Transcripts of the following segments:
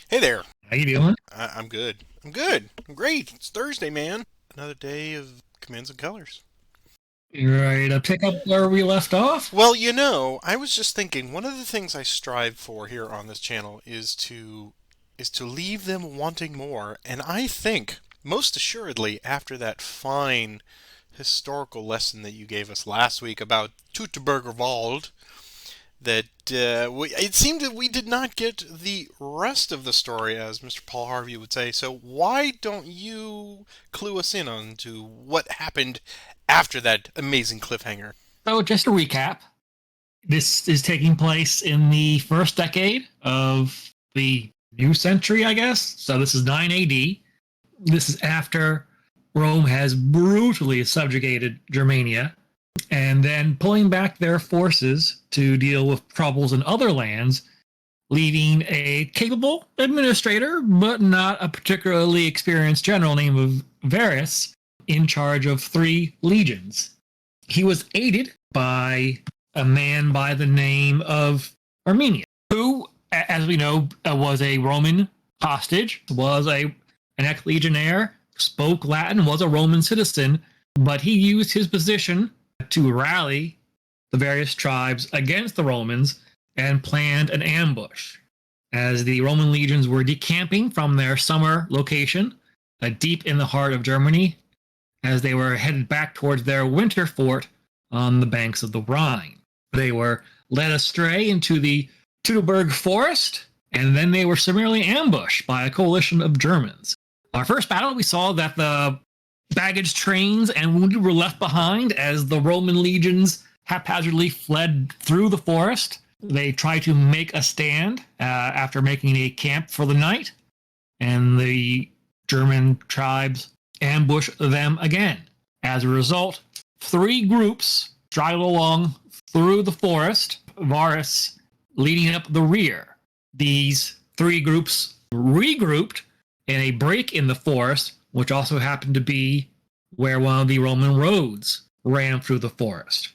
Hey there. How you doing? I'm good. I'm good. I'm great. It's Thursday, man. Another day of commands and colors. You ready to pick up where we left off? Well, I was just thinking one of the things I strive for here on this channel is to leave them wanting more, and I think most assuredly after that fine historical lesson that you gave us last week about Teutoburger Wald, that it seemed that we did not get the rest of the story, as Mr. Paul Harvey would say. So why don't you clue us in on to what happened after that amazing cliffhanger? So, just a recap. This is taking place in the first decade of the new century, I guess. So, this is 9 AD. This is after Rome has brutally subjugated Germania and then pulling back their forces to deal with troubles in other lands, leaving a capable administrator, but not a particularly experienced general named of Varus in charge of 3 legions. He was aided by a man by the name of Arminius, who, as we know, was a Roman hostage, was an ex-legionnaire, spoke Latin, was a Roman citizen, but he used his position to rally the various tribes against the Romans and planned an ambush. As the Roman legions were decamping from their summer location, deep in the heart of Germany, as they were headed back towards their winter fort on the banks of the Rhine. They were led astray into the Teutoburg Forest, and then they were summarily ambushed by a coalition of Germans. Our first battle, we saw that the baggage trains and wounded were left behind as the Roman legions haphazardly fled through the forest. They tried to make a stand after making a camp for the night, and the German tribes ambushed them again. As a result, 3 groups straggled along through the forest, Varus leading up the rear. These 3 groups regrouped in a break in the forest, which also happened to be where one of the Roman roads ran through the forest.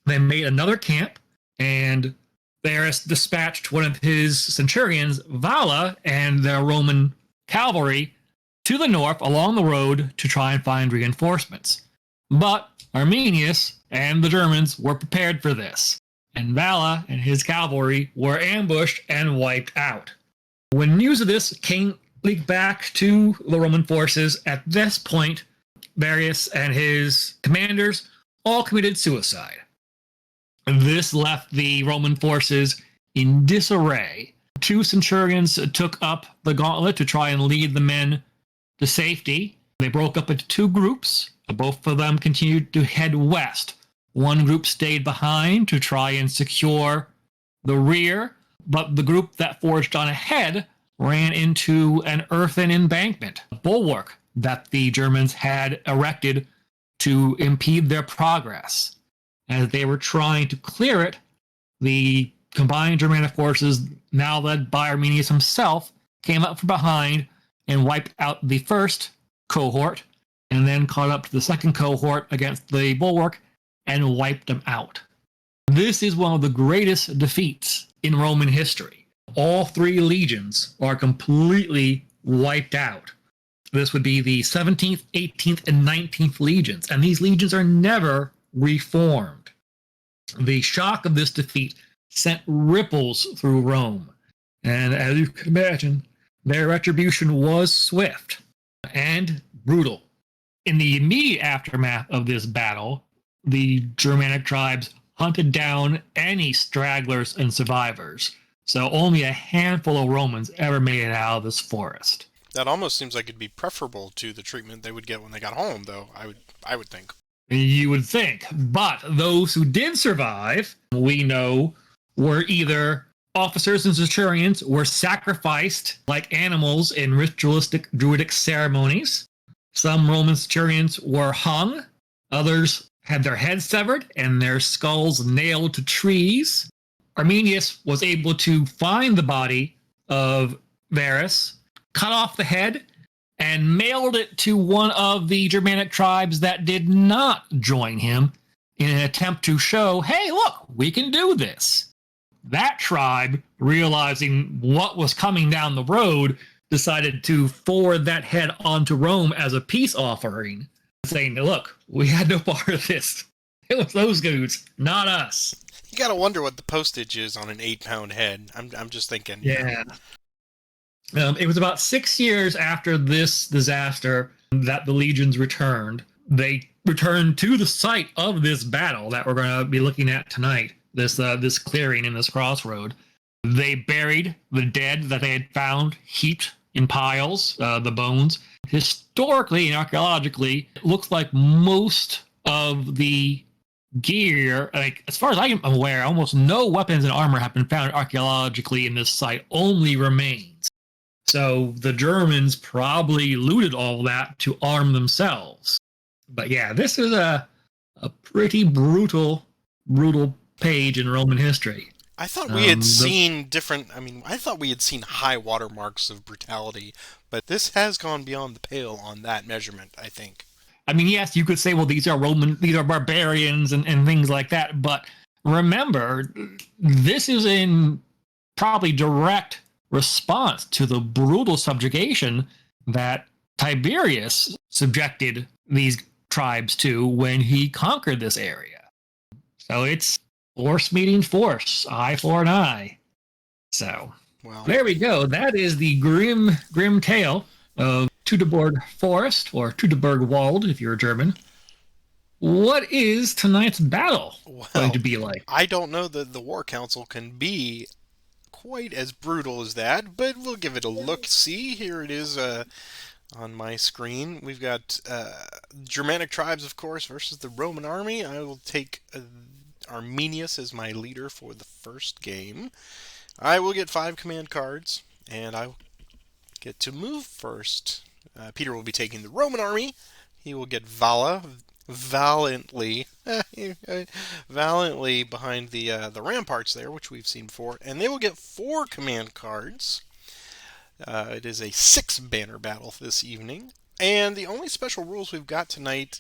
They made another camp, and Varus dispatched one of his centurions, Vala, and their Roman cavalry to the north along the road to try and find reinforcements. But Arminius and the Germans were prepared for this, and Vala and his cavalry were ambushed and wiped out. When news of this came leaked back to the Roman forces, at this point, Varus and his commanders all committed suicide. This left the Roman forces in disarray. 2 centurions took up the gauntlet to try and lead the men to safety. They broke up into 2 groups. Both of them continued to head west. One group stayed behind to try and secure the rear, but the group that forged on ahead ran into an earthen embankment, a bulwark that the Germans had erected to impede their progress. As they were trying to clear it, the combined Germanic forces, now led by Arminius himself, came up from behind and wiped out the first cohort, and then caught up to the second cohort against the bulwark and wiped them out. This is one of the greatest defeats in Roman history. All 3 legions are completely wiped out. This would be the 17th, 18th, and 19th legions, and these legions are never reformed. The shock of this defeat sent ripples through Rome, and as you can imagine, their retribution was swift and brutal. In the immediate aftermath of this battle, the Germanic tribes hunted down any stragglers and survivors, so only a handful of Romans ever made it out of this forest. That almost seems like it'd be preferable to the treatment they would get when they got home, though, I would think. You would think, but those who did survive, we know, were either officers and centurions were sacrificed like animals in ritualistic druidic ceremonies. Some Roman centurions were hung. Others had their heads severed and their skulls nailed to trees. Arminius was able to find the body of Varus, cut off the head, and mailed it to one of the Germanic tribes that did not join him in an attempt to show, hey, look, we can do this. That tribe, realizing what was coming down the road, decided to forward that head onto Rome as a peace offering, saying, look, we had no part of this. It was those dudes, not us. You gotta wonder what the postage is on an 8-pound head. I'm just thinking. Yeah. It was about 6 years after this disaster that the legions returned. They returned to the site of this battle that we're going to be looking at tonight. This clearing in this crossroad. They buried the dead that they had found heaped in piles, the bones. Historically and archaeologically, it looks like most of the gear, like as far as I am aware, almost no weapons and armor have been found archaeologically in this site, only remains. So the Germans probably looted all that to arm themselves. But yeah, this is a pretty brutal page in Roman history. I thought we had seen different. I mean, I thought we had seen high water marks of brutality, but this has gone beyond the pale on that measurement, I think. I mean, yes, you could say, well, these are barbarians and things like that. But remember, this is in probably direct response to the brutal subjugation that Tiberius subjected these tribes to when he conquered this area. So it's force meeting force, eye for an eye. So there we go. That is the grim tale of Teutoburg Forest, or Teutoburg Wald if you're German. What is tonight's battle going to be like? I don't know that the War Council can be quite as brutal as that, but we'll give it a look-see. Here it is on my screen. We've got Germanic tribes, of course, versus the Roman army. I will take Arminius as my leader for the first game. I will get 5 command cards, and I will get to move first. Peter will be taking the Roman army. He will get Vala valiantly behind the ramparts there, which we've seen before, and they will get 4 command cards. It is a 6-banner battle this evening, and the only special rules we've got tonight,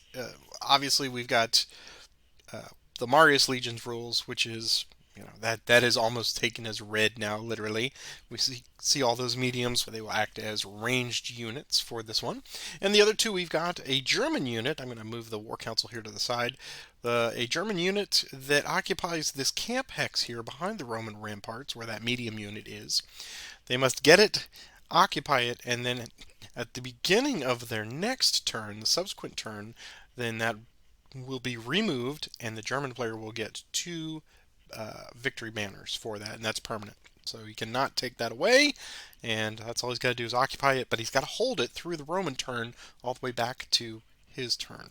obviously we've got the Marius Legion's rules, which is, that is almost taken as read now, literally. We see all those mediums, they will act as ranged units for this one. And the other two, we've got a German unit. I'm going to move the War Council here to the side. A German unit that occupies this camp hex here behind the Roman ramparts, where that medium unit is. They must get it, occupy it, and then at the beginning of their next turn, the subsequent turn, then that will be removed, and the German player will get 2 victory banners for that, and that's permanent. So he cannot take that away, and that's all he's got to do is occupy it, but he's got to hold it through the Roman turn all the way back to his turn.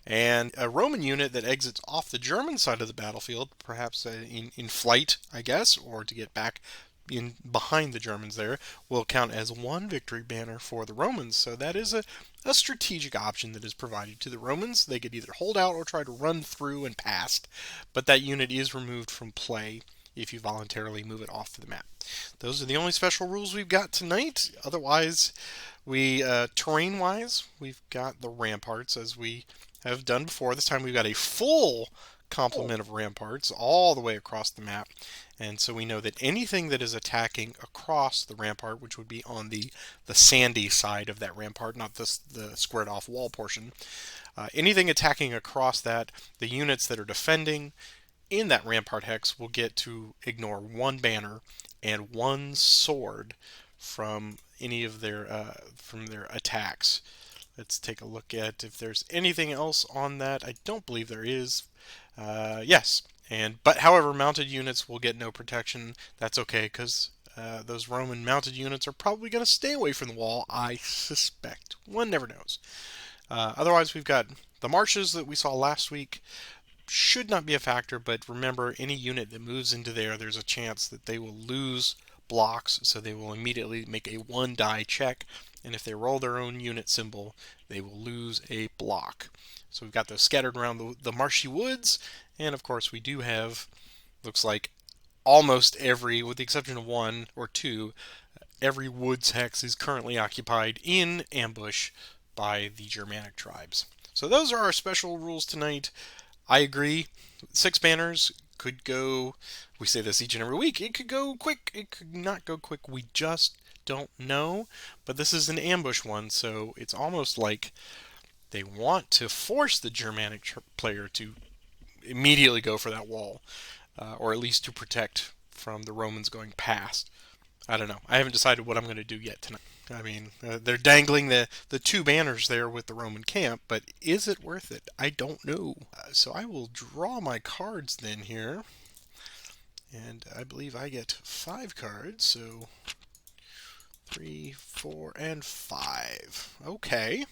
And a Roman unit that exits off the German side of the battlefield, perhaps in flight, I guess, or to get back in behind the Germans there, will count as 1 victory banner for the Romans. So that is a strategic option that is provided to the Romans. They could either hold out or try to run through and past, but that unit is removed from play if you voluntarily move it off the map. Those are the only special rules we've got tonight. Otherwise, terrain-wise, we've got the ramparts as we have done before. This time we've got a full complement of ramparts all the way across the map, and so we know that anything that is attacking across the rampart, which would be on the sandy side of that rampart, not the squared off wall portion, anything attacking across that, the units that are defending in that rampart hex will get to ignore 1 banner and 1 sword from any of their attacks. Let's take a look at if there's anything else on that. I don't believe there is. Yes, but however, mounted units will get no protection. That's okay, because those Roman mounted units are probably going to stay away from the wall, I suspect. One never knows. Otherwise, we've got the marches that we saw last week. Should not be a factor, but remember, any unit that moves into there's a chance that they will lose blocks, so they will immediately make a 1-die check, and if they roll their own unit symbol, they will lose a block. So we've got those scattered around the marshy woods, and of course we do have, looks like almost every, with the exception of 1 or 2, every woods hex is currently occupied in ambush by the Germanic tribes. So those are our special rules tonight. I agree, 6 banners could go, we say this each and every week, it could go quick, it could not go quick, we just don't know. But this is an ambush one, so it's almost like they want to force the Germanic player to immediately go for that wall, or at least to protect from the Romans going past. I don't know. I haven't decided what I'm going to do yet tonight. I mean, they're dangling the two banners there with the Roman camp, but is it worth it? I don't know. So I will draw my cards then here. And I believe I get 5 cards, so 3, 4, and 5. Okay.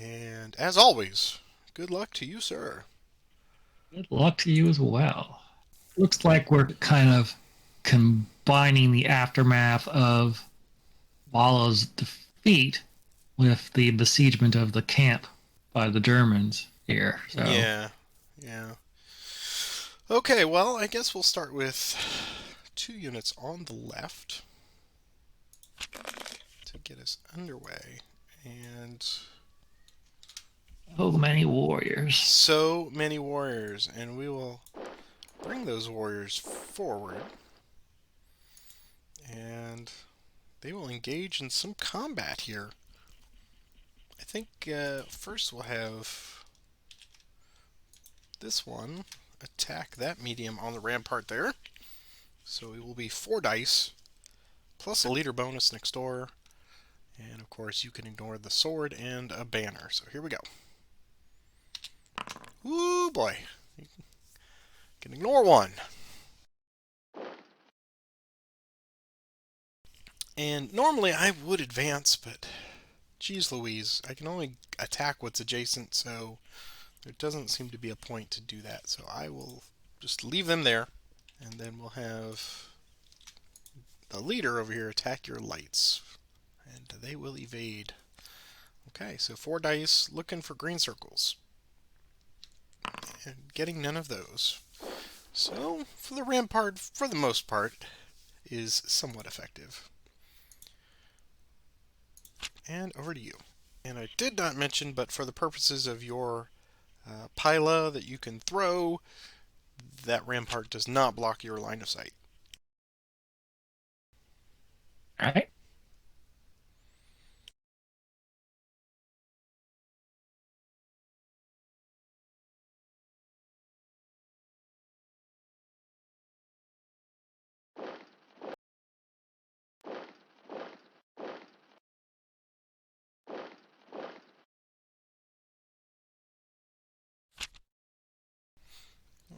And as always, good luck to you, sir. Good luck to you as well. Looks like we're kind of combining the aftermath of Vala's defeat with the besiegement of the camp by the Germans here. So Yeah, yeah. Okay, well, I guess we'll start with 2 units on the left to get us underway. And so many warriors. so many warriors, and we will bring those warriors forward, and they will engage in some combat here. I think first we'll have this one attack that medium on the rampart there. So it will be 4 dice, plus a leader bonus next door, and of course you can ignore the sword and a banner. So here we go. Ooh boy. You can ignore 1. And normally I would advance, but geez Louise, I can only attack what's adjacent, so there doesn't seem to be a point to do that. So I will just leave them there, and then we'll have the leader over here attack your lights, and they will evade. Okay, so 4 dice, looking for green circles, and getting none of those. So, for the rampart, for the most part, is somewhat effective. And over to you. And I did not mention, but for the purposes of your pila that you can throw, that rampart does not block your line of sight. All right.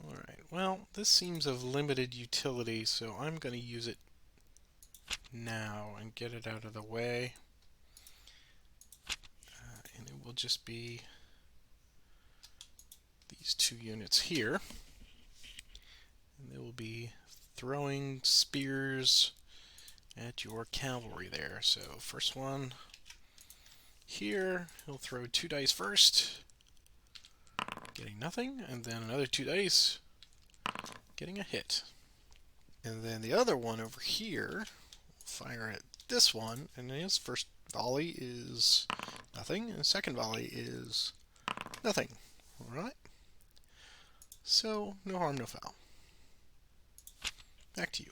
Alright, well, this seems of limited utility, so I'm going to use it now and get it out of the way. And it will just be these 2 units here. And they will be throwing spears at your cavalry there. So first one here, he'll throw 2 dice first, getting nothing, and then another 2 dice, getting a hit. And then the other one over here will fire at this one, and his first volley is nothing, and his second volley is nothing. Alright? So, no harm, no foul. Back to you.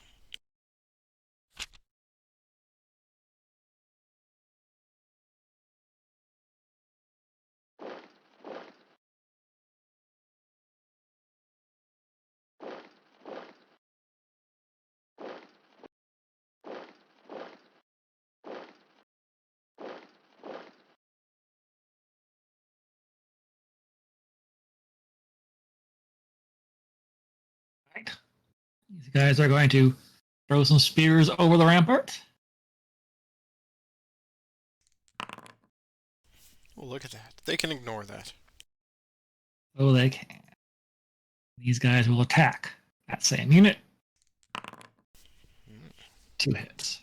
Right. These guys are going to throw some spears over the rampart. Oh, look at that. They can ignore that. Oh, they can. These guys will attack that same unit. 2 hits.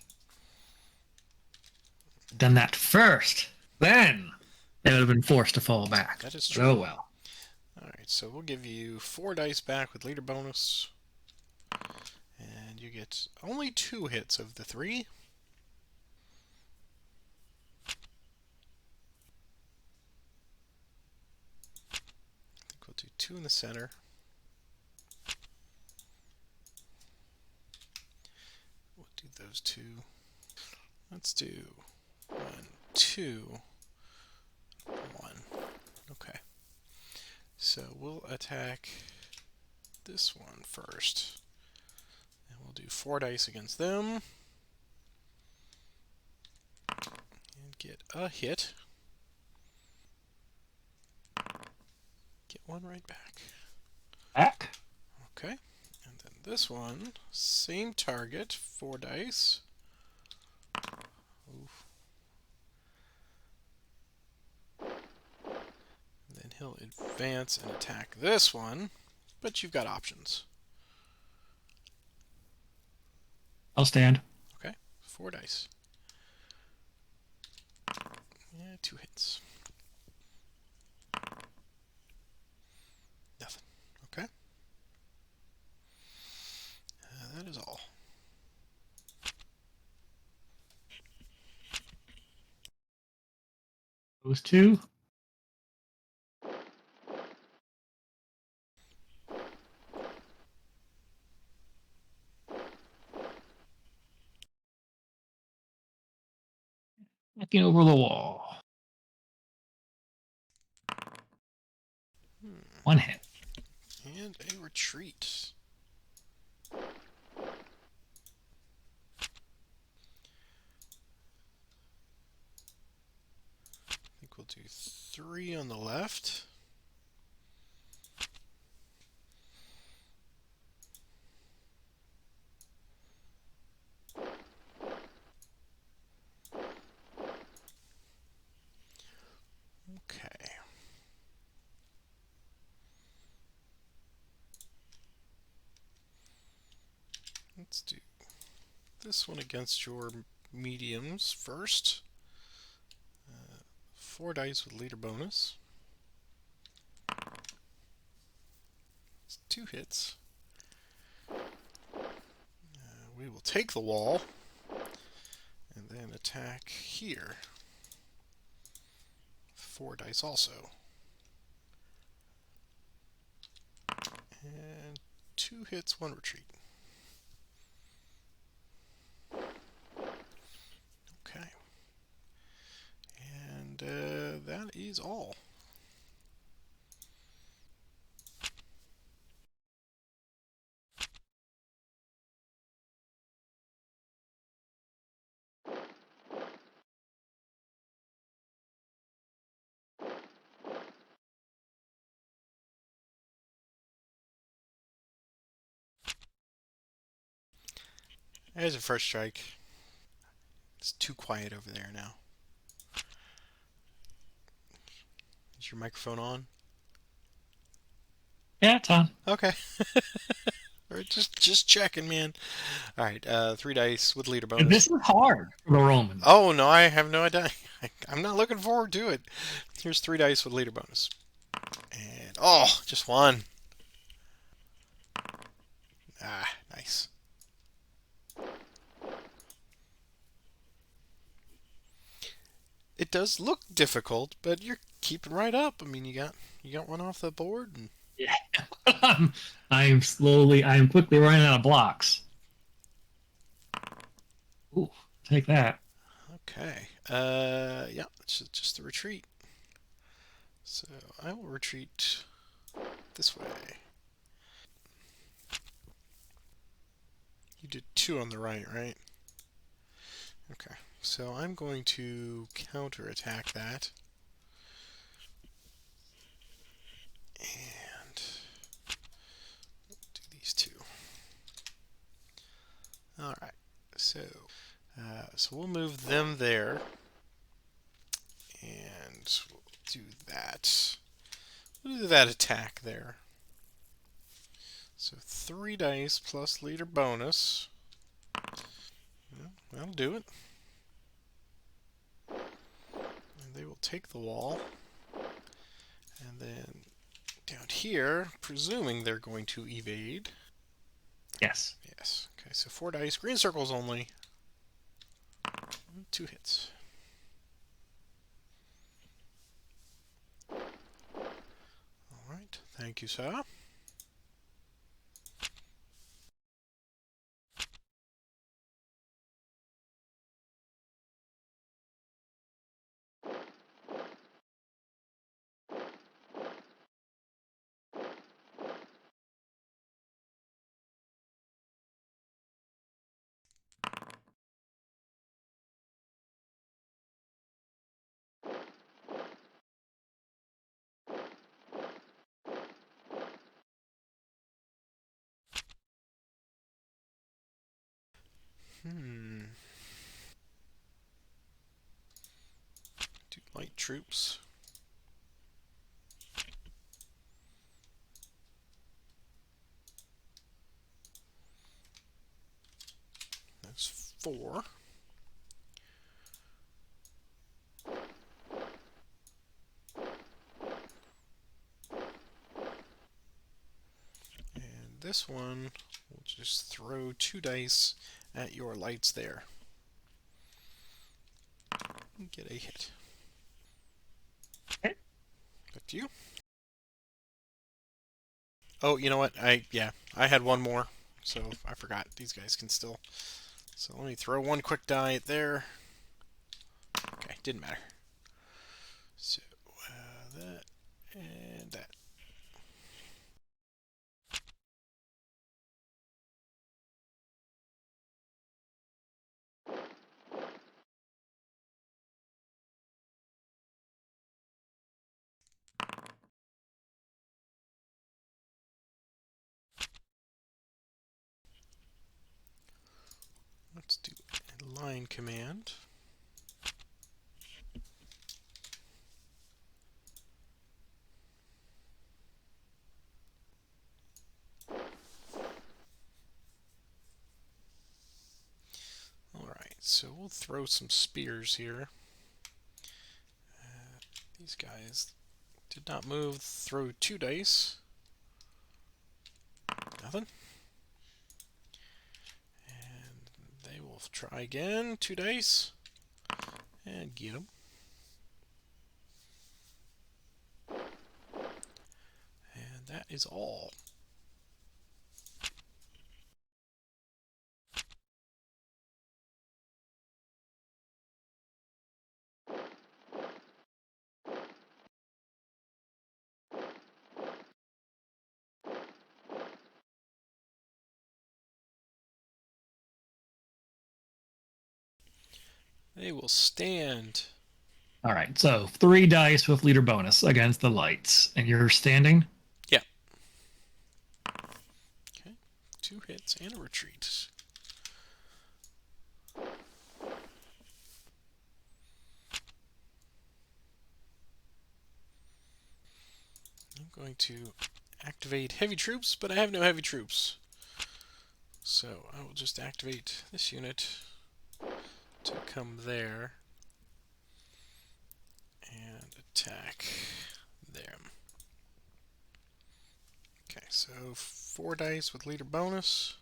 Done that first, then they would have been forced to fall back. That is true. Oh well. Alright, so we'll give you 4 dice back with leader bonus. And you get only 2 hits of the 3. do 2 in the center. We'll do those 2. Let's do 1, 2, 1. Okay. So we'll attack this one first. And we'll do 4 dice against them. And get a hit. Get one right back. Back. Okay. And then this one, same target, 4 dice. Oof. And then he'll advance and attack this one, but you've got options. I'll stand. Okay, 4 dice. Yeah, 2 hits. Nothing. Okay. That is all. Those 2. Looking over the wall. 1 hit. And a retreat. I think we'll do 3 on the left. Okay. Let's do this one against your mediums first. 4 dice with leader bonus. It's 2 hits. We will take the wall and then attack here. 4 dice also. And 2 hits, 1 retreat. Okay. And that is all. There's a first strike. It's too quiet over there now. Is your microphone on? Yeah, it's on. Okay. Or just checking, man. All right, 3 dice with leader And bonus. this is hard for the Romans. Oh no, I have no idea. I'm not looking forward to it. Here's 3 dice with leader bonus. And oh, just 1. Ah, nice. It does look difficult, but you're keeping right up. I mean, you got one off the board. And Yeah. I'm quickly running out of blocks. Ooh, take that. okay. Yeah, it's just the retreat. So I will retreat this way. You did 2 on the right? Okay. So I'm going to counterattack that. And do these 2. Alright. So we'll move them there. And we'll do that. We'll do that attack there. So 3 dice plus leader bonus. Well, that'll do it. And they will take the wall. And then down here, presuming they're going to evade. Yes. Yes. Okay, so 4 dice. Green circles only. 2 hits. Alright, Thank you, sir. Hmm. 2 light troops. That's 4. And this one, we'll just throw 2 dice at your lights there. Get a hit. Okay. Back to you. Oh, you know what? I had one more, so I forgot. These guys can still. So let me throw one quick die at there. Okay, didn't matter. So that and that. Let's do a line command. Alright, so we'll throw some spears here. These guys did not move. Throw 2 dice. Nothing. And they will try again. 2 dice. And get them. And that is all. They will stand. All right. So 3 dice with leader bonus against the lights, and you're standing. Yeah. Okay. 2 hits and a retreat. I'm going to activate heavy troops, but I have no heavy troops. So I will just activate this unit to come there and attack them. Okay, so 4 dice with leader bonus.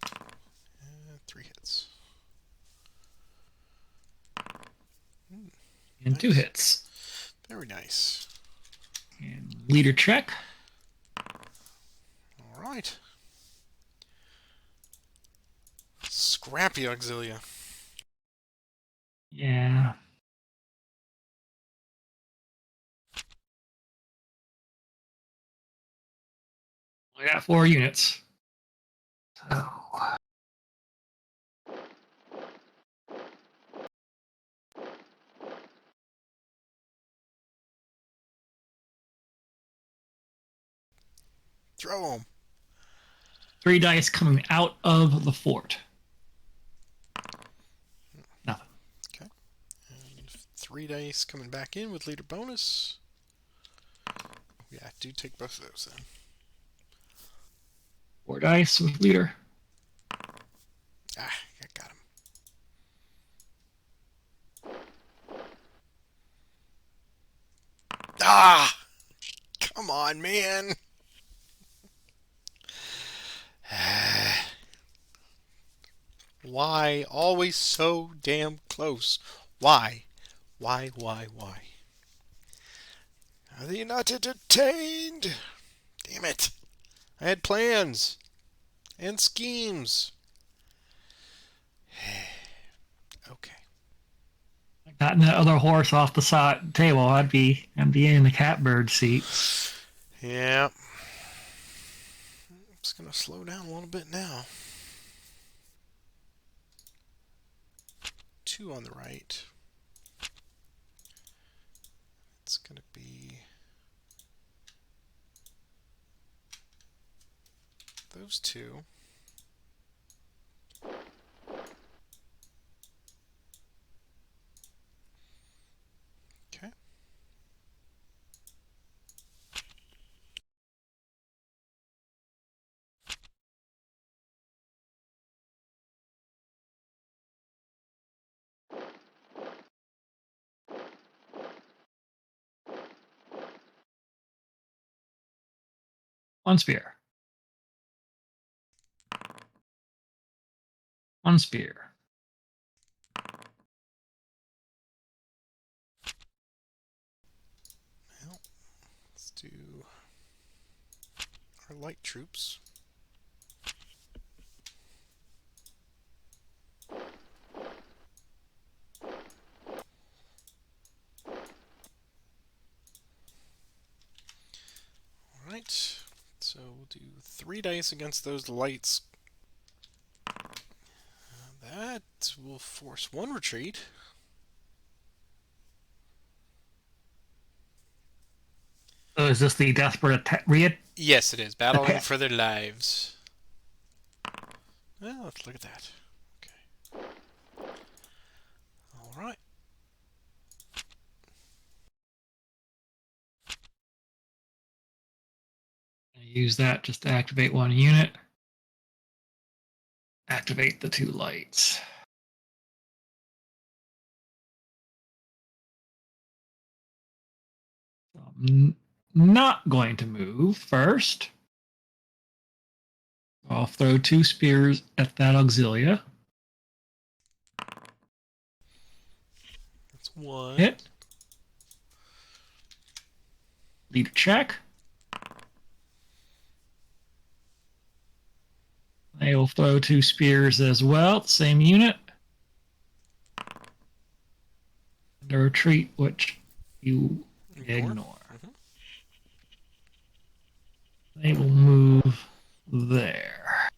And 3 hits. And 2 hits. Very nice. And leader check. All right. Scrappy Auxilia. Yeah. I got 4 units. So Throw them. 3 dice coming out of the fort. Nothing. Okay. And 3 dice coming back in with leader bonus. Yeah, do take both of those then. 4 dice with leader. Ah, I got him. Ah! Come on, man. Why? Always so damn close. Why? Why? Are they not entertained? Damn it. I had plans and schemes. Okay. Gotten that other horse off the side table, I'd be in the catbird seat. Yeah. I'm just going to slow down a little bit now. 2 on the right. It's going to be those 2. Okay. One spear. One spear. Well, let's do our light troops. Alright, so we'll do 3 dice against those lights. That will force 1 retreat. So is this the desperate Yes, it is. Battling Okay. for their lives. Well, let's look at that. Okay. Alright. Use that just to activate 1 unit. Activate the 2 lights. So I'm not going to move first. I'll throw 2 spears at that auxilia. That's 1. Hit. Leader check. I will throw 2 spears as well, same unit. The retreat, which you ignore. They will move there.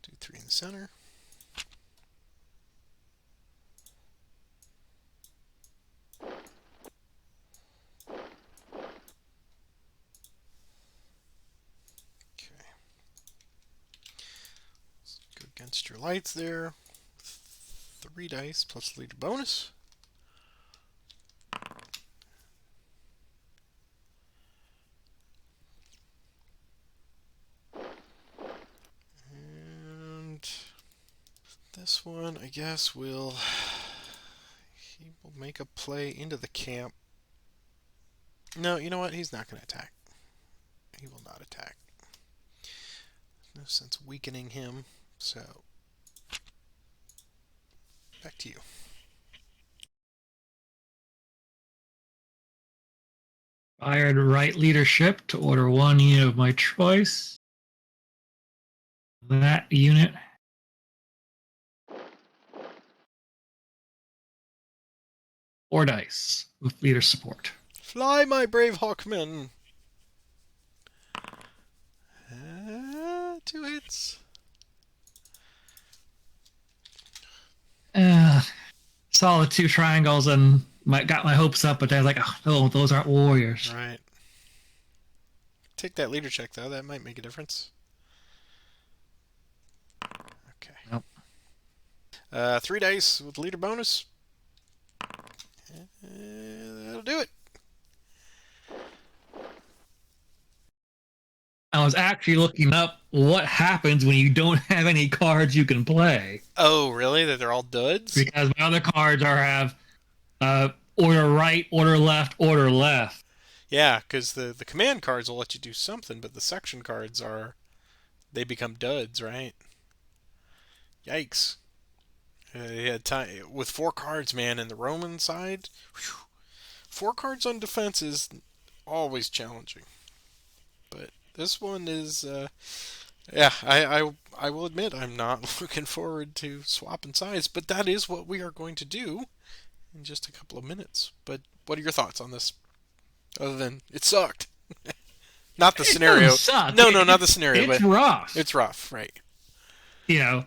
Do 3 in the center. Okay. Let's go against your lights there. 3 dice plus leader bonus. And this one, I guess, will... He will make a play into the camp. No, you know what? He's not going to attack. He will not attack. No sense weakening him, so... Back to you. Fired right leadership to order 1 unit of my choice. That unit. Four dice with leader support. Fly, my brave hawkmen! 2 hits. Saw the 2 triangles and got my hopes up, but I was like, oh, no, those aren't warriors. Right. Take that leader check, though. That might make a difference. Okay. Nope. 3 dice with leader bonus. That'll do it. I was actually looking up what happens when you don't have any cards you can play. Oh, really? That they're all duds? Because my other cards have order right, order left, order left. Yeah, because the command cards will let you do something, but the section cards they become duds, right? Yikes. He had time with 4 cards, man, and the Roman side. Whew, 4 cards on defense is always challenging. But this one is, yeah, I will admit I'm not looking forward to swapping sides, but that is what we are going to do in just a couple of minutes. But what are your thoughts on this? Other than it sucked. Not the It doesn't scenario. suck. No, no, not the scenario, It's but rough. it's rough, right? You know,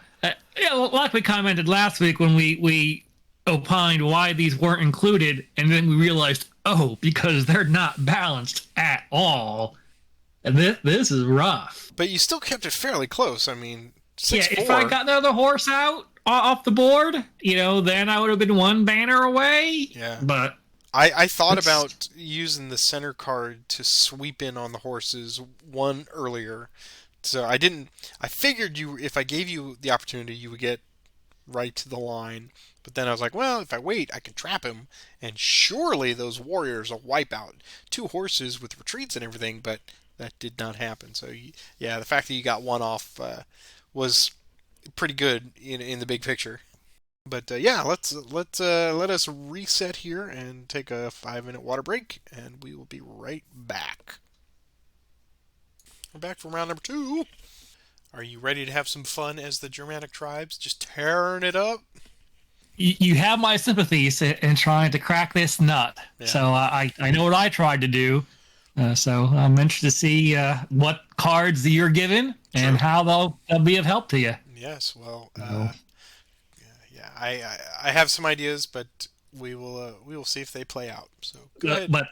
like we commented last week when we opined why these weren't included, and then we realized, oh, because they're not balanced at all. And this is rough. But you still kept it fairly close. I mean, Yeah, 6-4. if I got the other horse out off the board, then I would have been one banner away. Yeah. But I thought it's about using the center card to sweep in on the horses one earlier. So I didn't. I figured if I gave you the opportunity, you would get right to the line. But then I was like, well, if I wait, I can trap him, and surely those warriors will wipe out 2 horses with retreats and everything. But that did not happen. So yeah, the fact that you got one off was pretty good in the big picture. But yeah, let us reset here and take a 5-minute water break, and we will be right back. We're back from round number 2. Are you ready to have some fun as the Germanic tribes, just tearing it up? you have my sympathies in trying to crack this nut. Yeah. So I know what I tried to do. So I'm interested to see what cards you're given and how they'll be of help to you. Yes, well, yeah, I have some ideas, but we will see if they play out. So go ahead. But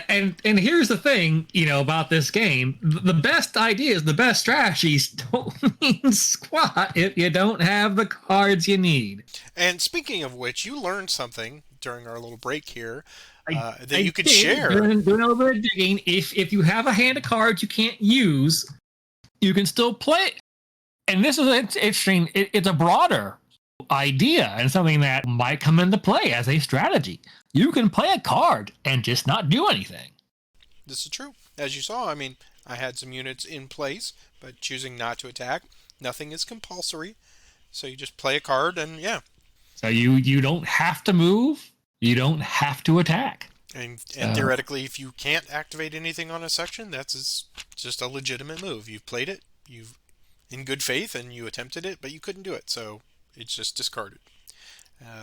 and here's the thing, about this game: the best ideas, the best strategies don't mean squat if you don't have the cards you need. And speaking of which, you learned something during our little break here that I you could did, share. doing a little bit of digging. If you have a hand of cards you can't use, you can still play. And this is interesting. It's a broader idea and something that might come into play as a strategy. You can play a card and just not do anything. This is true. As you saw, I mean, I had some units in place, but choosing not to attack. Nothing is compulsory. So you just play a card and yeah. So you don't have to move. You don't have to attack. And theoretically, if you can't activate anything on a section, that's just a legitimate move. You've played it, you've in good faith, and you attempted it, but you couldn't do it, so it's just discarded.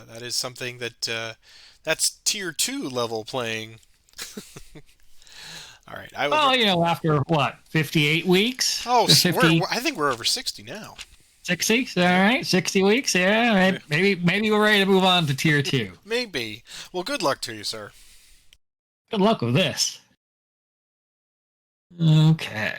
That is something that's tier 2 level playing. All right. After what, 58 weeks? Oh, 50... I think we're over 60 now. 60? All right, 60 weeks. Yeah, maybe we're ready to move on to tier 2. Maybe. Well, good luck to you, sir. Good luck with this. Okay.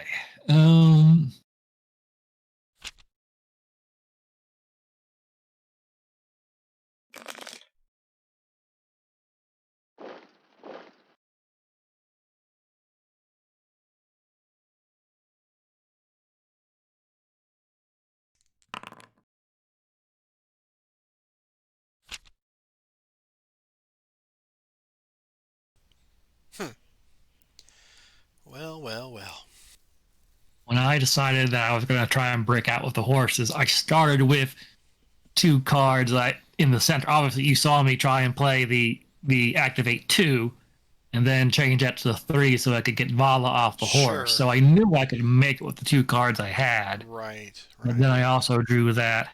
Well. When I decided that I was going to try and break out with the horses, I started with 2 cards in the center. Obviously, you saw me try and play the activate 2, and then change that to the 3 so I could get Vala off the horse. So I knew I could make it with the 2 cards I had. Right. And then I also drew that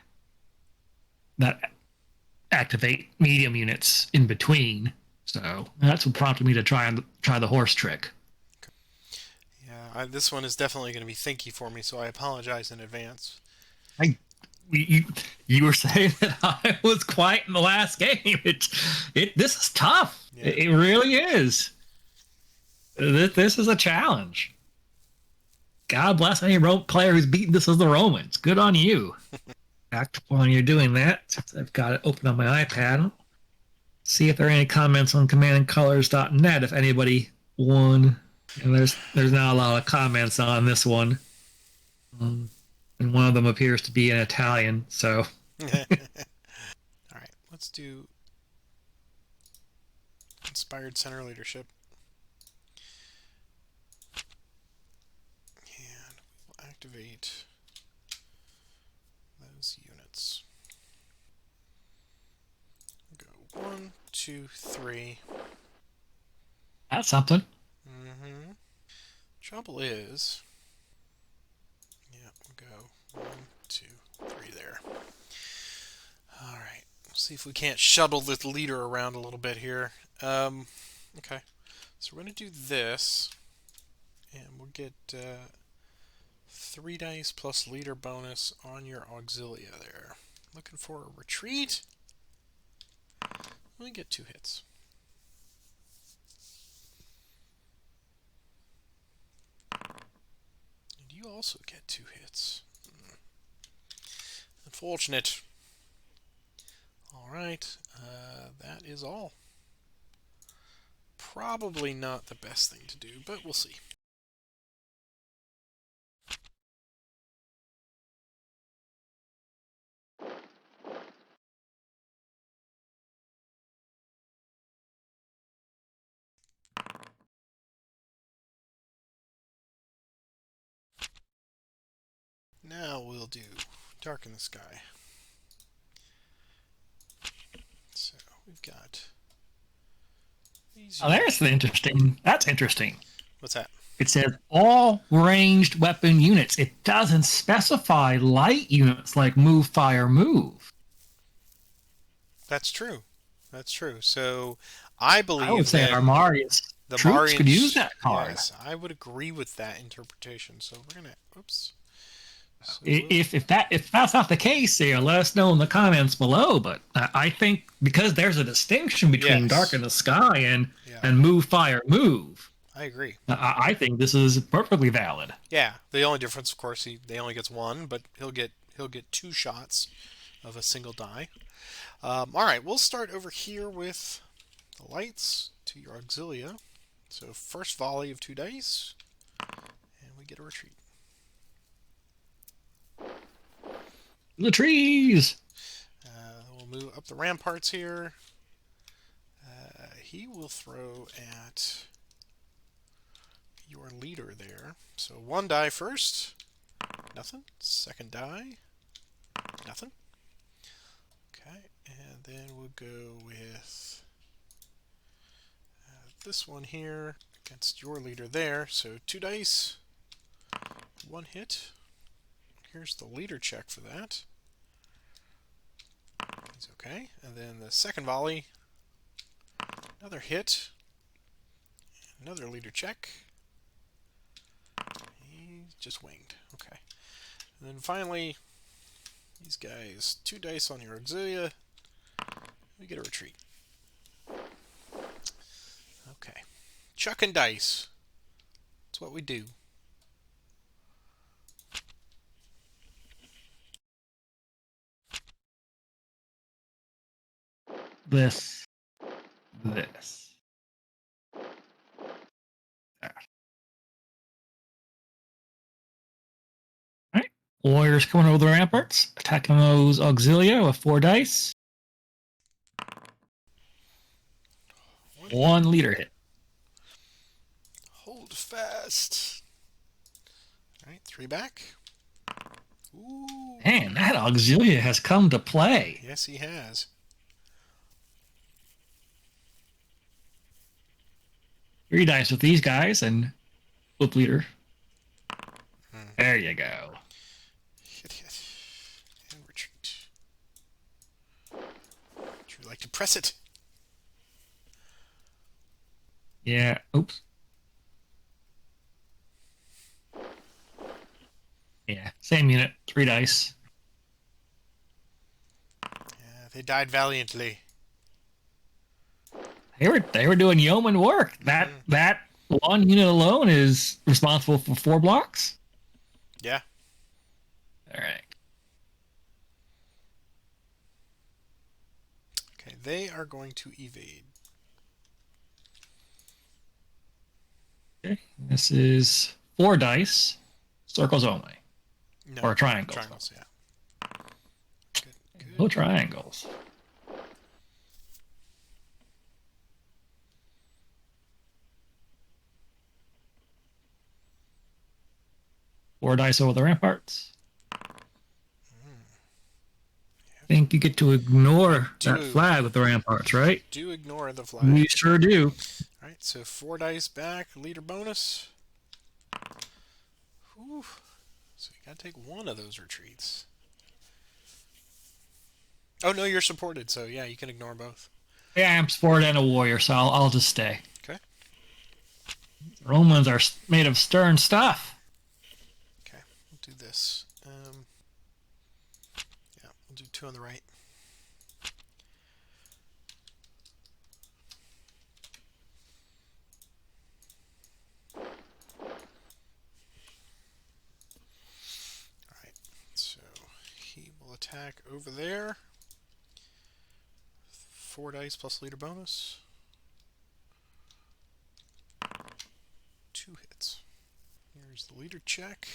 activate medium units in between. So that's what prompted me to try the horse trick. Yeah, this one is definitely going to be thinky for me, so I apologize in advance. You were saying that I was quiet in the last game. This is tough. Yeah. It really is. This is a challenge. God bless any player who's beaten this as the Romans. Good on you. Back while you're doing that, I've got it open on my iPad. See if there are any comments on commandandcolors.net if anybody won. And there's not a lot of comments on this one. And one of them appears to be in Italian, so. All right, let's do inspired center leadership. And we will activate those units. 2, 3. That's something. Mm-hmm. Trouble is, yeah, we'll go 1, 2, 3 there. All right. See if we can't shuttle this leader around a little bit here. Okay. So we're going to do this, and we'll get 3 dice plus leader bonus on your auxilia there. Looking for a retreat. We get 2 hits. And you also get 2 hits. Unfortunate. Alright, that is all. Probably not the best thing to do, but we'll see. Now we'll do Darken the Sky. So we've got these. Oh, there's the interesting. That's interesting. What's that? It says all ranged weapon units. It doesn't specify light units like move, fire, move. That's true. That's true. So I I would believe say that Arminius the troops could use Marians. that card. Yes, I would agree with that interpretation. So we're gonna. Oops. So If that's not the case, there, let us know in the comments below. But I think because there's a distinction between yes. Dark in the Sky Yeah. and move, fire, move. I agree. I think this is perfectly valid. Yeah. The only difference, of course, they only gets 1, but he'll get 2 shots of a single die. All right, we'll start over here with the lights to your auxilia. So first volley of 2 dice, and we get a retreat. The trees. We'll move up the ramparts here. He will throw at your leader there. So 1 die first. Nothing. Second die. Nothing. Okay, and then we'll go with this one here against your leader there. So 2 dice. 1 hit. Here's the leader check for that. He's okay. And then the second volley. Another hit. Another leader check. He's just winged. Okay. And then finally, these guys, 2 dice on your auxilia. We get a retreat. Okay. Chucking dice. That's what we do. This. Alright. Warriors coming over the ramparts, attacking those auxilia with 4 dice. 1 leader hit. Hold fast. Alright, 3 back. Ooh. Man, that auxilia has come to play. Yes, he has. 3 dice with these guys and flip leader. There you go. Hit. And retreat. Would you like to press it? Yeah. Oops. Yeah. Same unit. 3 dice. Yeah, they died valiantly. They were doing yeoman work. That 1 unit alone is responsible for 4 blocks. Yeah. All right. Okay, they are going to evade. Okay. This is 4 dice. Circles only. No, Or triangles. Triangles, yeah. Good. No triangles. Four dice over the ramparts. think you get to ignore that Do flag with the ramparts, right? do ignore the flag. You sure do. All right, so 4 dice back, leader bonus. Whew. So you gotta take one of those retreats. Oh no, you're supported, so yeah, you can ignore both. Yeah, I'm sport and a warrior, so I'll just stay. Okay. Romans are made of stern stuff. Okay, we'll do this. Yeah, we'll do 2 on the right. Alright, so he will attack over there. 4 dice plus leader bonus. 2 hits. Here's the leader check.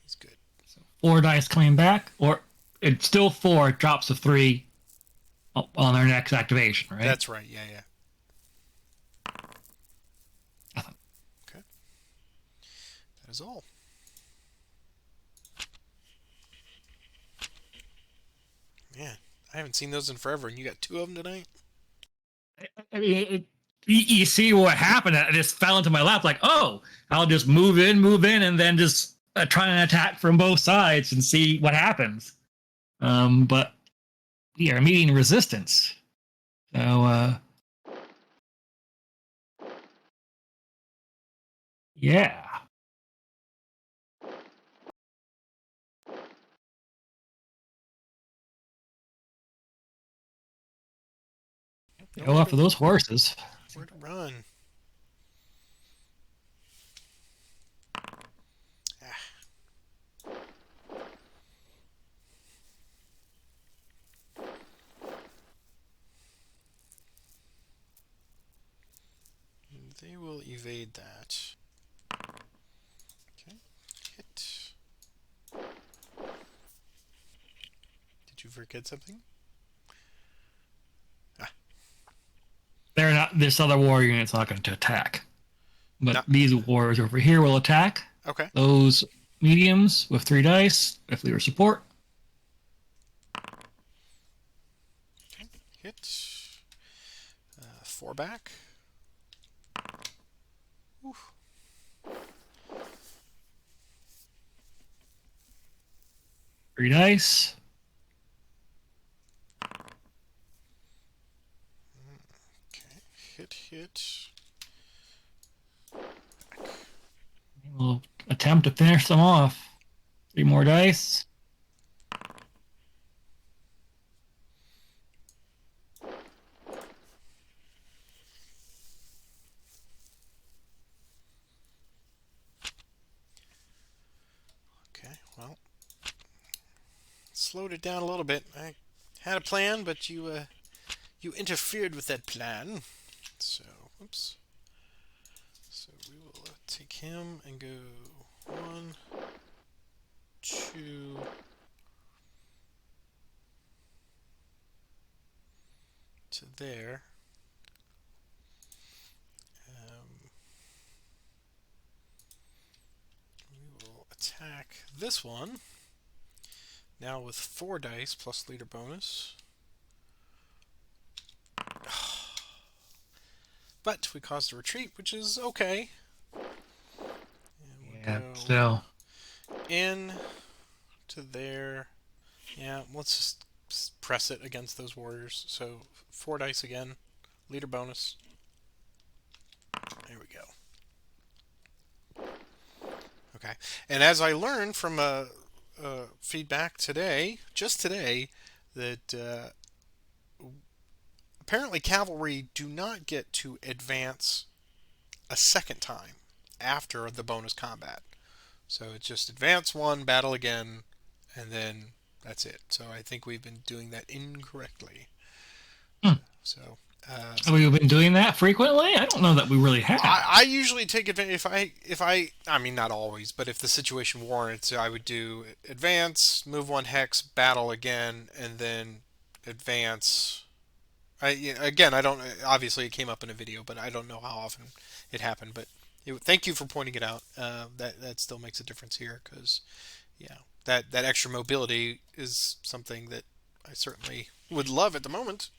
He's good. So 4 dice coming back, or it's still 4, it drops to 3 on their next activation, right? That's right, yeah, yeah. Okay. That is all. Man, I haven't seen those in forever, and you got 2 of them tonight? I mean, you see what happened. It just fell into my lap. Like, oh, I'll just move in, and then just try and attack from both sides and see what happens. But we are meeting resistance. So, yeah. Go off of those horses. Where to run? They will evade that. Okay, hit. Did you forget something? They're not. This other warrior unit's not going to attack, but No. these warriors over here will attack. Okay. Those mediums with 3 dice if leader support. Okay. Hit. 4 back. Oof. Three dice. Okay. Hit. We'll attempt to finish them off. 3 more dice. Okay, well, slowed it down a little bit. I had a plan, but you interfered with that plan. So, oops. So we will take him and go 1, 2, to there. We will attack this one. Now with 4 dice plus leader bonus. But we caused a retreat, which is okay. Yeah, still. In to there. Yeah, let's just press it against those warriors. So 4 dice again. Leader bonus. There we go. Okay. And as I learned from feedback today, just today, that apparently cavalry do not get to advance a second time after the bonus combat. So it's just advance 1, battle again, and then that's it. So I think we've been doing that incorrectly. So have we been doing that frequently? I don't know that we really have. I usually take advantage I mean not always, but if the situation warrants, I would do advance, move 1 hex, battle again, and then advance. Again, I don't. Obviously, it came up in a video, but I don't know how often it happened. But thank you for pointing it out. That still makes a difference here, because yeah, that extra mobility is something that I certainly would love at the moment.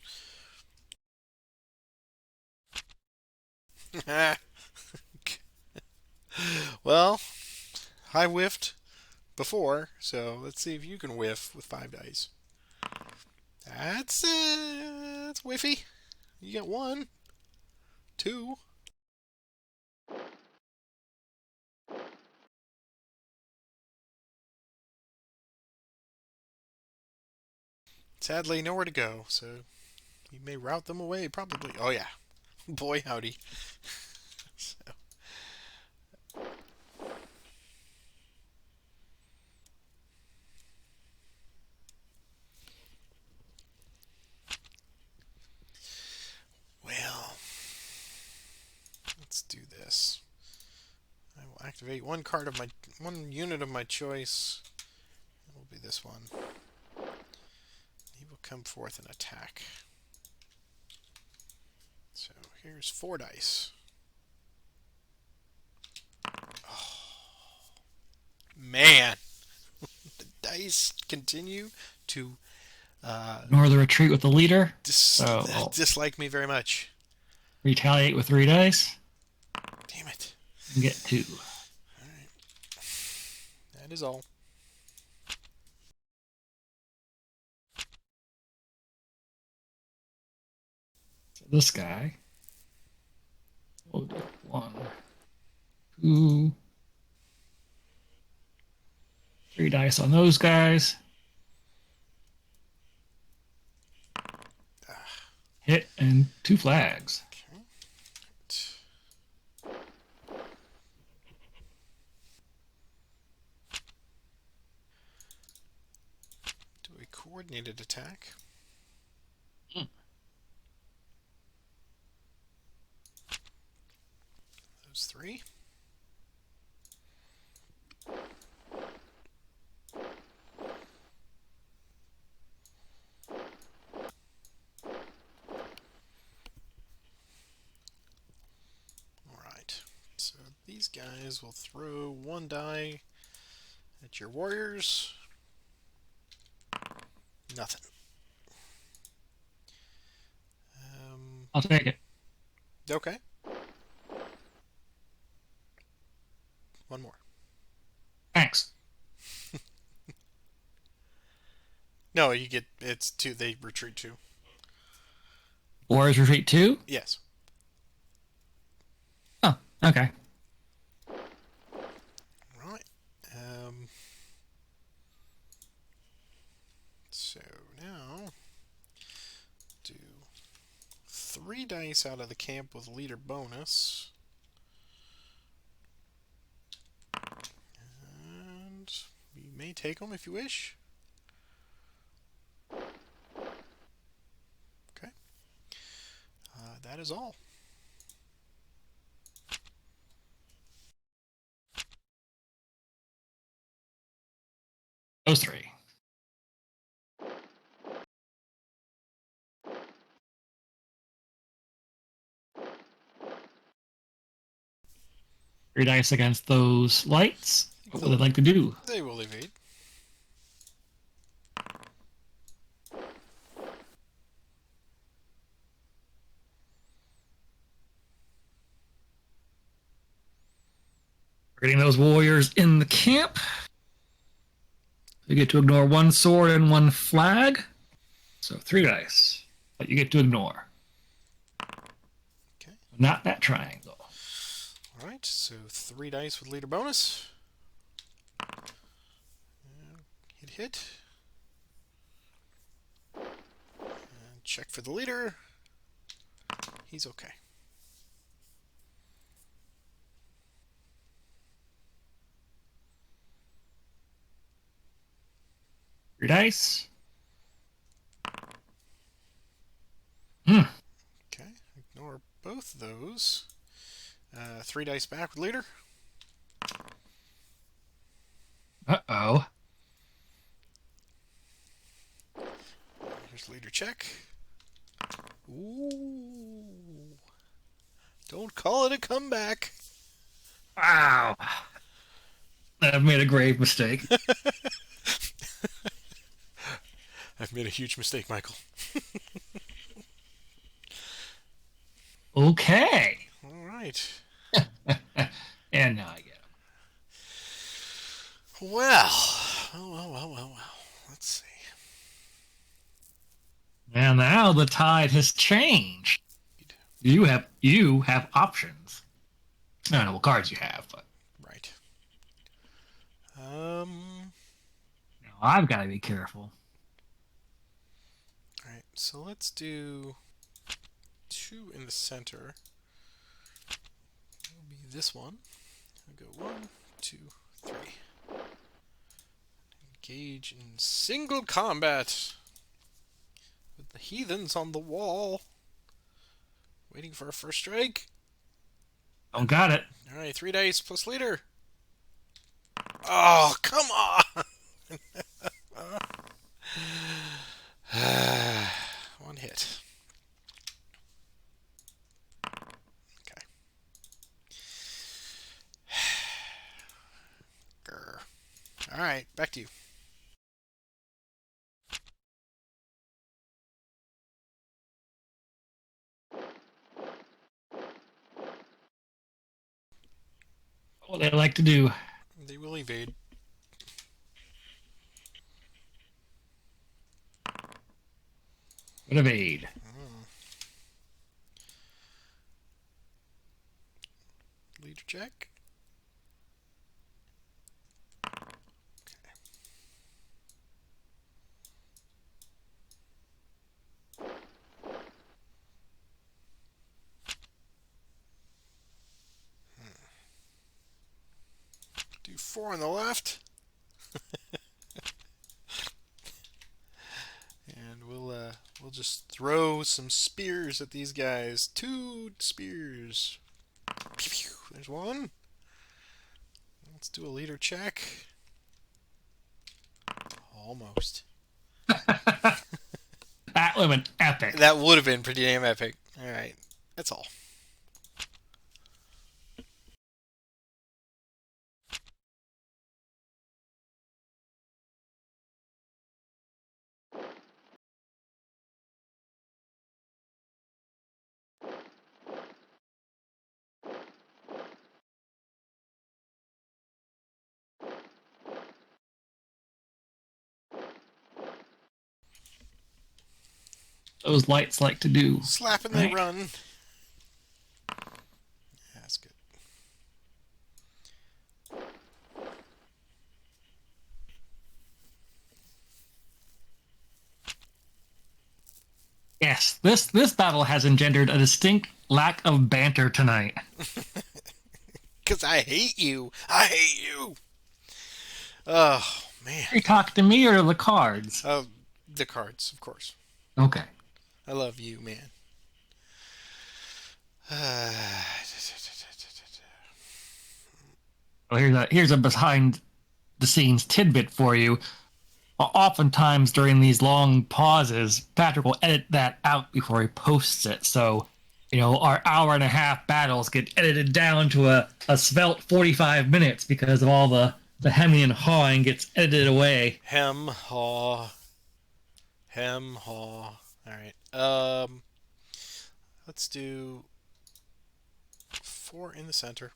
Well, I whiffed before, so let's see if you can whiff with 5 dice. That's whiffy. You get one, two. Sadly, nowhere to go, so you may route them away, probably. Oh, yeah. Boy, howdy. So, well, let's do this. I will activate one unit of my choice. It will be this one. He will come forth and attack. So here's 4 dice. Oh, man, the dice continue to Ignore the retreat with the leader. So I'll dislike me very much. retaliate with 3 dice Damn it. and get 2. Alright. That is all. So this guy will do 1, 2, 3 dice on those guys. Hit and 2 flags. Okay. Do a coordinated attack. Those 3. Alright. So these guys will throw 1 die at your warriors. Nothing. I'll take it. Okay. One more. Thanks. No, you get it's 2. They retreat 2. Warriors retreat 2? Yes. Oh, okay. Right. So now do 3 dice out of the camp with leader bonus. And you may take them if you wish. Okay. That is all. Those 3. Three dice against those lights. What would they like to do? They will evade. Getting those warriors in the camp. You get to ignore 1 sword and 1 flag. So 3 dice. But you get to ignore. Okay. Not that triangle. Alright, so 3 dice with leader bonus. Hit. And check for the leader. He's okay. Three dice. Okay, ignore both of those. 3 dice back with leader. Uh-oh. Here's leader check. Ooh. Don't call it a comeback. Wow. I've made a grave mistake. I've made a huge mistake, Michael. Okay. All right. And now I get him. Well. Let's see. And now the tide has changed. You have options. I don't know what cards you have, but Right. you know, I've got to be careful. All right. So let's do 2 in the center. It'll be this one. We'll go 1, 2, 3. Engage in single combat with the heathens on the wall. Waiting for a first strike. Don't got it. All right, 3 dice plus leader. Oh, come on! 1 hit. Okay. Grr. All right, back to you. What they like to do. They will evade. What evade. Leader check. Do 4 on the left. And we'll just throw some spears at these guys. 2 spears. Pew, pew. There's 1. Let's do a leader check. Almost. That would have been epic. That would have been pretty damn epic. All right, that's all. Those lights like to do. Slap and Right. they run. Yeah, that's good. Yes, this battle has engendered a distinct lack of banter tonight. Because I hate you. I hate you. Oh, man. Are you talking to me or to the cards? The cards, of course. Okay. I love you, man. Well, here's a behind the scenes tidbit for you. Oftentimes during these long pauses, Patrick will edit that out before he posts it. So, you know, our hour and a half battles get edited down to a svelte 45 minutes because of all the hemming and hawing gets edited away. Hem, haw. Hem, haw. Alright. Let's do 4 in the center.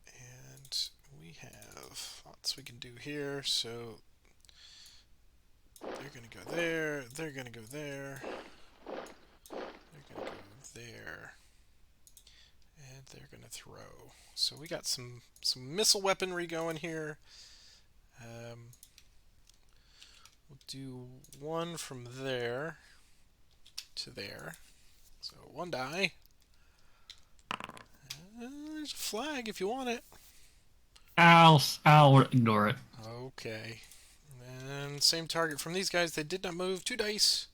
And we have lots we can do here. So they're going to go there. They're going to go there. They're going to go there. And they're going to throw. So we got some missile weaponry going here. We'll do 1 from there to there. So 1 die. There's a flag if you want it. I'll ignore it. Okay. And same target from these guys. They did not move. 2 dice.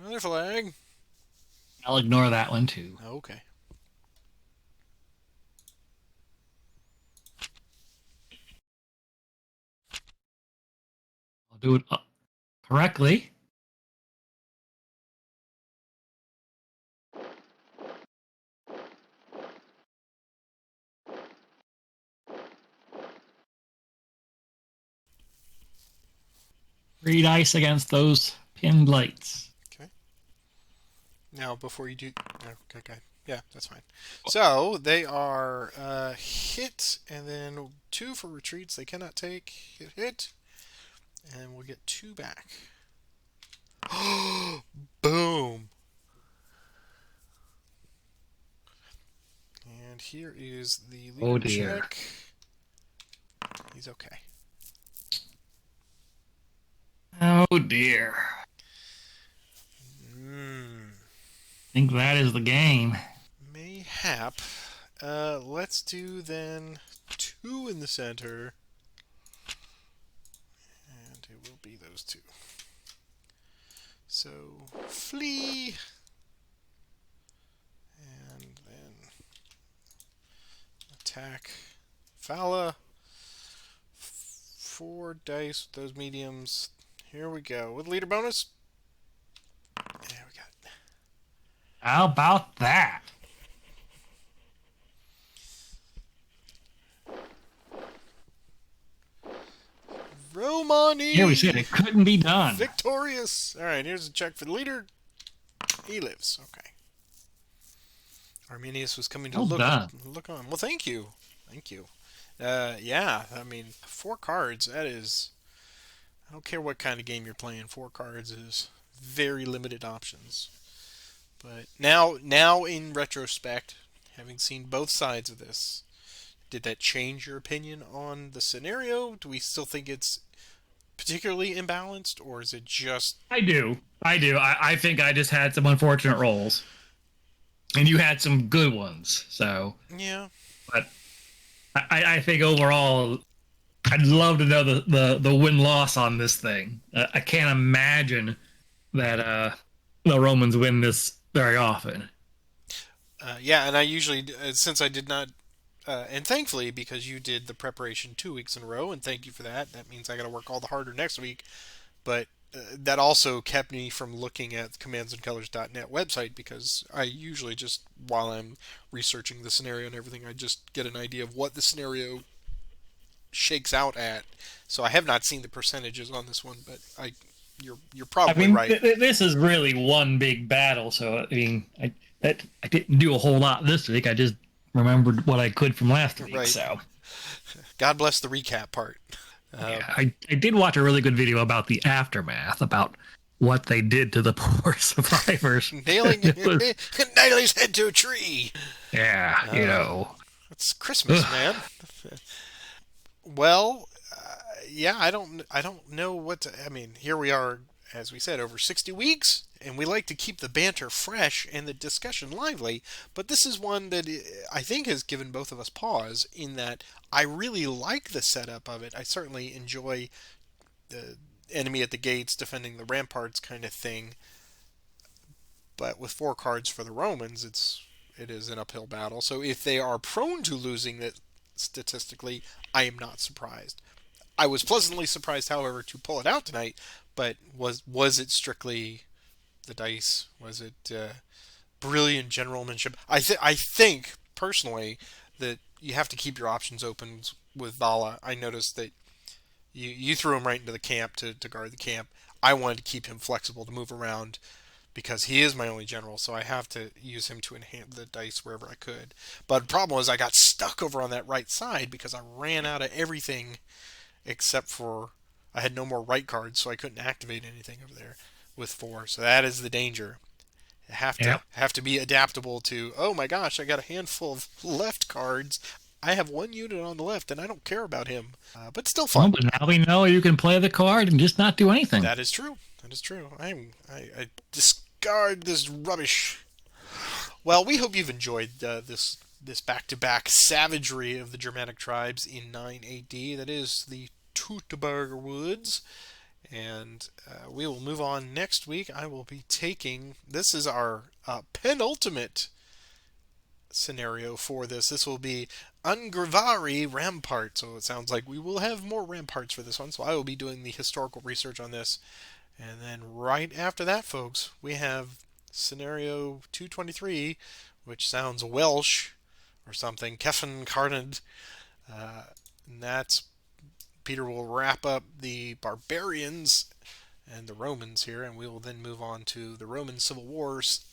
Another flag. I'll ignore that one too. Okay. I'll do it correctly. 3 dice against those pinned lights. Okay. Now, before you do... Okay. Yeah, that's fine. So, they are hit, and then 2 for retreats they cannot take. Hit. And we'll get 2 back. Boom! And here is the Oh leader dear. check. He's okay. Oh dear. Hmm. Think that is the game. Mayhap. Let's do then 2 in the center. And it will be those 2. So, flee. And then attack. Vala. 4 dice with those mediums. Here we go. With leader bonus. There we go. How about that? Romani! Yeah, we said it couldn't be done. Victorious! Alright, here's a check for the leader. He lives. Okay. Arminius was coming to Well done. look on. Well, thank you. Thank you. Yeah, I mean, 4 cards, that is... I don't care what kind of game you're playing, 4 cards is very limited options. But now in retrospect, having seen both sides of this, did that change your opinion on the scenario? Do we still think it's particularly imbalanced, or is it just... I do. I think I just had some unfortunate rolls. And you had some good ones. So, Yeah. but I think overall, I'd love to know the win-loss on this thing. I can't imagine that the Romans win this very often. Yeah, and I usually, since I did not, and thankfully, because you did the preparation 2 weeks in a row, and thank you for that, that means I got to work all the harder next week. But that also kept me from looking at the commandsandcolors.net website, because I usually just, while I'm researching the scenario and everything, I just get an idea of what the scenario shakes out at. So I have not seen the percentages on this one, but you're I probably mean, right. this is really one big battle. So I mean, I didn't do a whole lot this week. I just remembered what I could from last week. Right. So God bless the recap part. yeah, I did watch a really good video about the aftermath, about what they did to the poor survivors. Nailing his head to a tree. Yeah, you know. It's Christmas, Ugh. man. Well, yeah, I don't know what to, I mean, here we are, as we said, over 60 weeks, and we like to keep the banter fresh and the discussion lively, but this is one that I think has given both of us pause, in that I really like the setup of it. I certainly enjoy the enemy at the gates defending the ramparts kind of thing, but with 4 cards for the Romans, it is an uphill battle. So if they are prone to losing it statistically, I am not surprised. I was pleasantly surprised, however, to pull it out tonight. But was it strictly the dice? Was it brilliant generalmanship? I think personally that you have to keep your options open with Vala. I noticed that you threw him right into the camp to guard the camp. I wanted to keep him flexible to move around, because he is my only general, so I have to use him to enhance the dice wherever I could. But the problem was I got stuck over on that right side because I ran out of everything except for I had no more right cards, so I couldn't activate anything over there with 4. So that is the danger. You Yep. have to be adaptable to, oh my gosh, I got a handful of left cards. I have 1 unit on the left, and I don't care about him. But still Well, fun. but now we know you can play the card and just not do anything. That is true. That is true. I discard this rubbish. Well, we hope you've enjoyed this back-to-back savagery of the Germanic tribes in 9 AD. That is the Teutoburger Woods. And we will move on next week. I will be taking... This is our penultimate scenario for this. This will be Ungrivari Rampart. So it sounds like we will have more ramparts for this one. So I will be doing the historical research on this. And then right after that, folks, we have scenario 223, which sounds Welsh or something. Kefin Carnad. And that's... Peter will wrap up the barbarians and the Romans here, and we will then move on to the Roman Civil Wars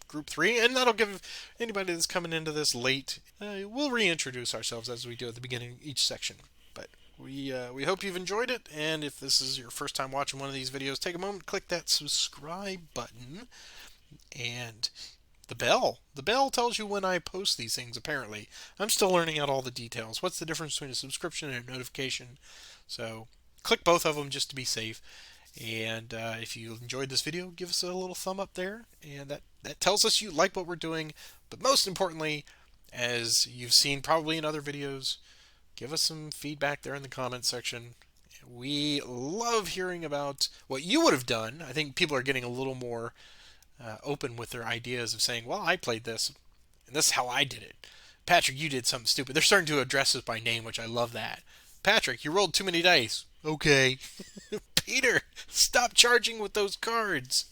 Group 3, and that'll give anybody that's coming into this late, we'll reintroduce ourselves as we do at the beginning of each section. But we hope you've enjoyed it, and if this is your first time watching one of these videos, take a moment, click that subscribe button, and the bell. The bell tells you when I post these things, apparently. I'm still learning out all the details. What's the difference between a subscription and a notification? So click both of them just to be safe. And if you enjoyed this video, give us a little thumb up there, and that tells us you like what we're doing. But most importantly, as you've seen probably in other videos, give us some feedback there in the comments section. We love hearing about what you would have done. I think people are getting a little more open with their ideas of saying, well, I played this, and this is how I did it. Patrick, you did something stupid. They're starting to address us by name, which I love that. Patrick, you rolled too many dice. Okay. Peter, stop charging with those cards.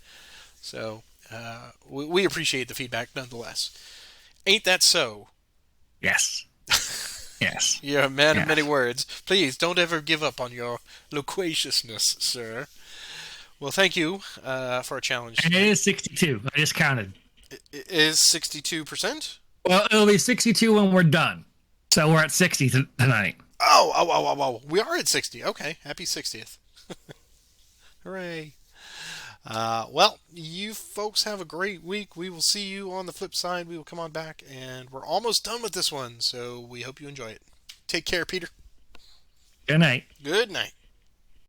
So, we appreciate the feedback nonetheless. Ain't that so? Yes. Yes. You're a man yes. of many words. Please, don't ever give up on your loquaciousness, sir. Well, thank you for a challenge. And it is 62. I just counted. It is 62%? Well, it'll be 62 when we're done. So we're at 60 tonight. Oh. We are at 60. Okay. Happy 60th. Hooray. Well, you folks have a great week. We will see you on the flip side. We will come on back, and we're almost done with this one, so we hope you enjoy it. Take care, Peter. Good night. Good night.